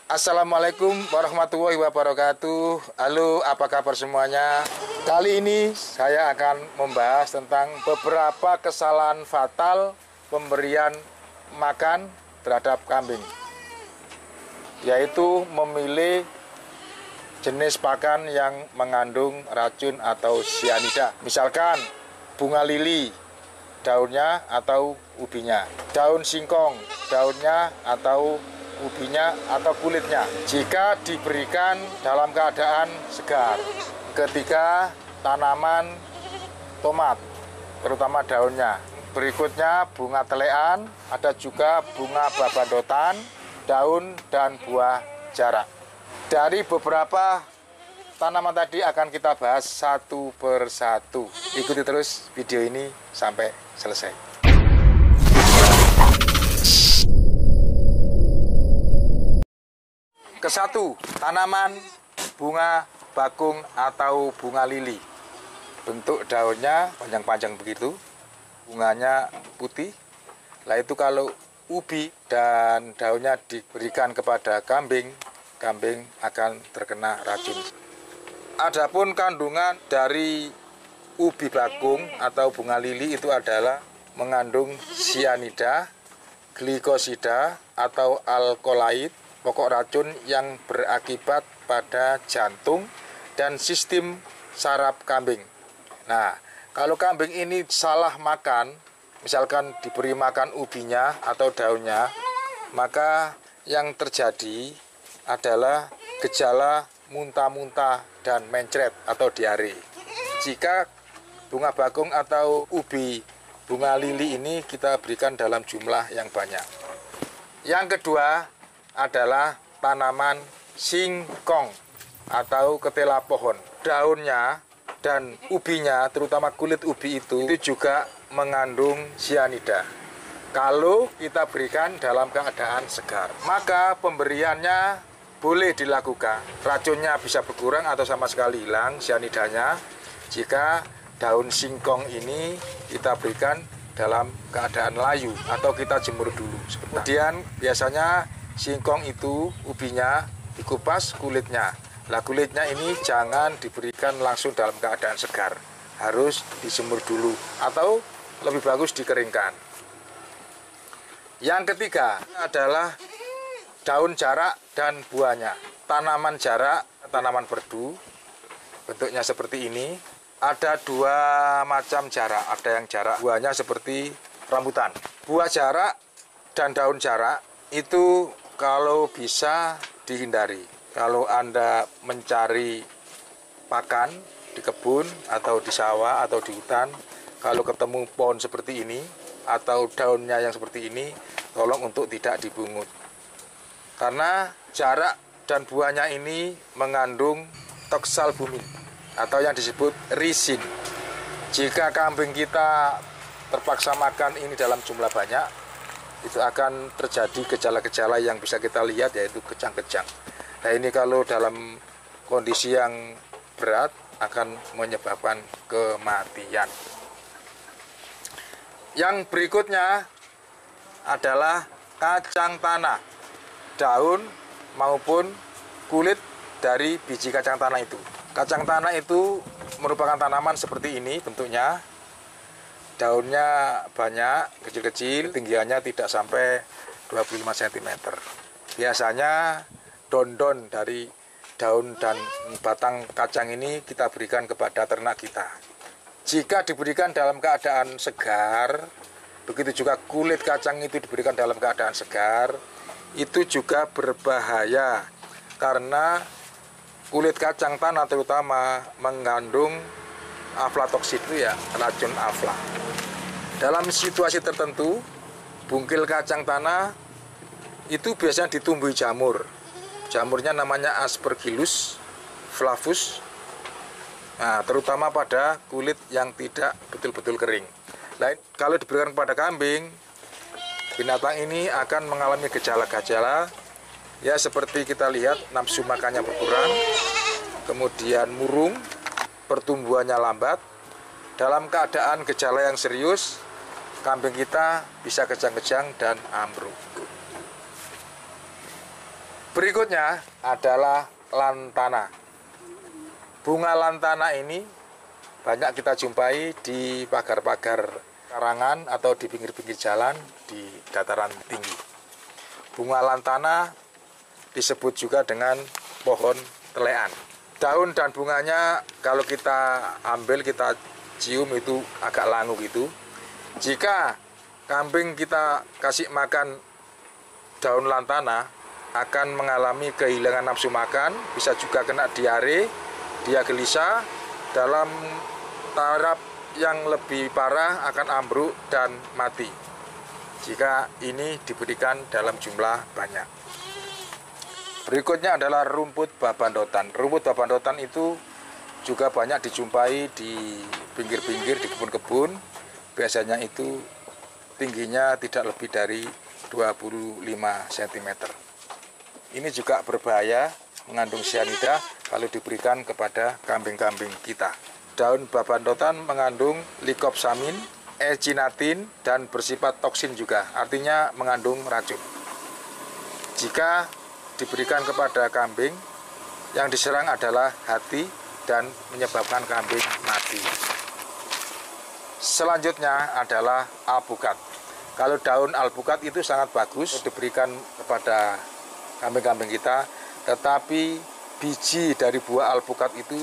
Assalamualaikum warahmatullahi wabarakatuh. Halo, apa kabar semuanya? Kali ini saya akan membahas tentang beberapa kesalahan fatal pemberian makan terhadap kambing, yaitu memilih jenis pakan yang mengandung racun atau sianida. Misalkan bunga lili, daunnya atau ubinya, daun singkong, daunnya atau ubinya atau kulitnya, jika diberikan dalam keadaan segar. Ketiga, tanaman tomat, terutama daunnya. Berikutnya bunga telean, ada juga bunga babandotan, daun dan buah jarak. Dari beberapa tanaman tadi akan kita bahas satu persatu. Ikuti terus video ini sampai selesai. Kesatu, tanaman bunga bakung atau bunga lili. Bentuk daunnya panjang-panjang begitu, bunganya putih. Lah itu kalau ubi dan daunnya diberikan kepada kambing, kambing akan terkena racun. Adapun kandungan dari ubi bakung atau bunga lili itu adalah mengandung sianida, glikosida atau alkaloid, pokok racun yang berakibat pada jantung dan sistem saraf kambing. Nah, kalau kambing ini salah makan, misalkan diberi makan ubinya atau daunnya, maka yang terjadi adalah gejala muntah-muntah dan mencret atau diare. Jika bunga bakung atau ubi bunga lili ini kita berikan dalam jumlah yang banyak. Yang kedua adalah tanaman singkong atau ketela pohon. Daunnya dan ubinya, terutama kulit ubi itu juga mengandung sianida. Kalau kita berikan dalam keadaan segar, maka pemberiannya boleh dilakukan. Racunnya bisa berkurang atau sama sekali hilang sianidanya jika daun singkong ini kita berikan dalam keadaan layu atau kita jemur dulu. Kemudian biasanya singkong itu ubinya dikupas kulitnya. Lah kulitnya ini jangan diberikan langsung dalam keadaan segar. Harus dijemur dulu atau lebih bagus dikeringkan. Yang ketiga adalah daun jarak dan buahnya. Tanaman jarak, tanaman perdu, bentuknya seperti ini. Ada dua macam jarak, ada yang jarak buahnya seperti rambutan. Buah jarak dan daun jarak itu kalau bisa dihindari. Kalau Anda mencari pakan di kebun atau di sawah atau di hutan, kalau ketemu pohon seperti ini atau daunnya yang seperti ini, tolong untuk tidak dibungut. Karena jarak dan buahnya ini mengandung toksalbumin atau yang disebut risin. Jika kambing kita terpaksa makan ini dalam jumlah banyak, itu akan terjadi gejala-gejala yang bisa kita lihat, yaitu kejang-kejang. Nah ini kalau dalam kondisi yang berat akan menyebabkan kematian. Yang berikutnya adalah kacang tanah, daun maupun kulit dari biji kacang tanah itu. Kacang tanah itu merupakan tanaman seperti ini bentuknya. Daunnya banyak, kecil-kecil, tinggiannya tidak sampai 25 cm. Biasanya daun-daun dari daun dan batang kacang ini kita berikan kepada ternak kita. Jika diberikan dalam keadaan segar, begitu juga kulit kacang itu diberikan dalam keadaan segar, itu juga berbahaya. Karena kulit kacang tanah terutama mengandung aflatoksin, itu ya, racun afla. Dalam situasi tertentu, bungkil kacang tanah itu biasanya ditumbuhi jamur. Jamurnya namanya Aspergillus flavus. Nah, terutama pada kulit yang tidak betul-betul kering. Nah, kalau diberikan kepada kambing, binatang ini akan mengalami gejala-gejala ya seperti kita lihat, nafsu makannya berkurang, kemudian murung, pertumbuhannya lambat. Dalam keadaan gejala yang serius, kambing kita bisa kejang-kejang dan ambruk. Berikutnya adalah lantana. Bunga lantana ini banyak kita jumpai di pagar-pagar karangan atau di pinggir-pinggir jalan di dataran tinggi. Bunga lantana disebut juga dengan pohon telean. Daun dan bunganya kalau kita ambil, kita cium itu agak langu gitu. Jika kambing kita kasih makan daun lantana, akan mengalami kehilangan nafsu makan, bisa juga kena diare, dia gelisah, dalam taraf yang lebih parah akan ambruk dan mati jika ini diberikan dalam jumlah banyak. Berikutnya adalah rumput babandotan. Rumput babandotan itu juga banyak dijumpai di pinggir-pinggir di kebun-kebun. Biasanya itu tingginya tidak lebih dari 25 cm. Ini juga berbahaya, mengandung cyanida kalau diberikan kepada kambing-kambing kita. Daun babandotan mengandung likopsamin, ecinatin, dan bersifat toksin juga, artinya mengandung racun. Jika diberikan kepada kambing, yang diserang adalah hati dan menyebabkan kambing mati. Selanjutnya adalah alpukat. Kalau daun alpukat itu sangat bagus diberikan kepada kambing-kambing kita, tetapi biji dari buah alpukat itu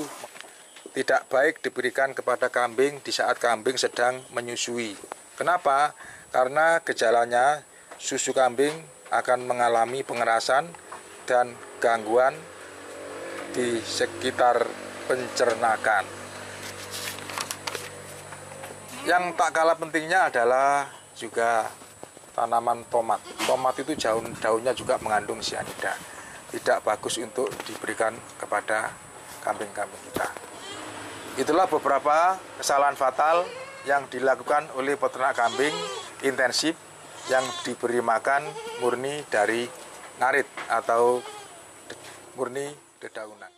tidak baik diberikan kepada kambing di saat kambing sedang menyusui. Kenapa? Karena gejalanya susu kambing akan mengalami pengerasan dan gangguan di sekitar pencernakan. Yang tak kalah pentingnya adalah juga tanaman tomat. Tomat itu daunnya juga mengandung cyanida. Tidak bagus untuk diberikan kepada kambing-kambing kita. Itulah beberapa kesalahan fatal yang dilakukan oleh peternak kambing intensif yang diberi makan murni dari ngarit atau murni dedaunan.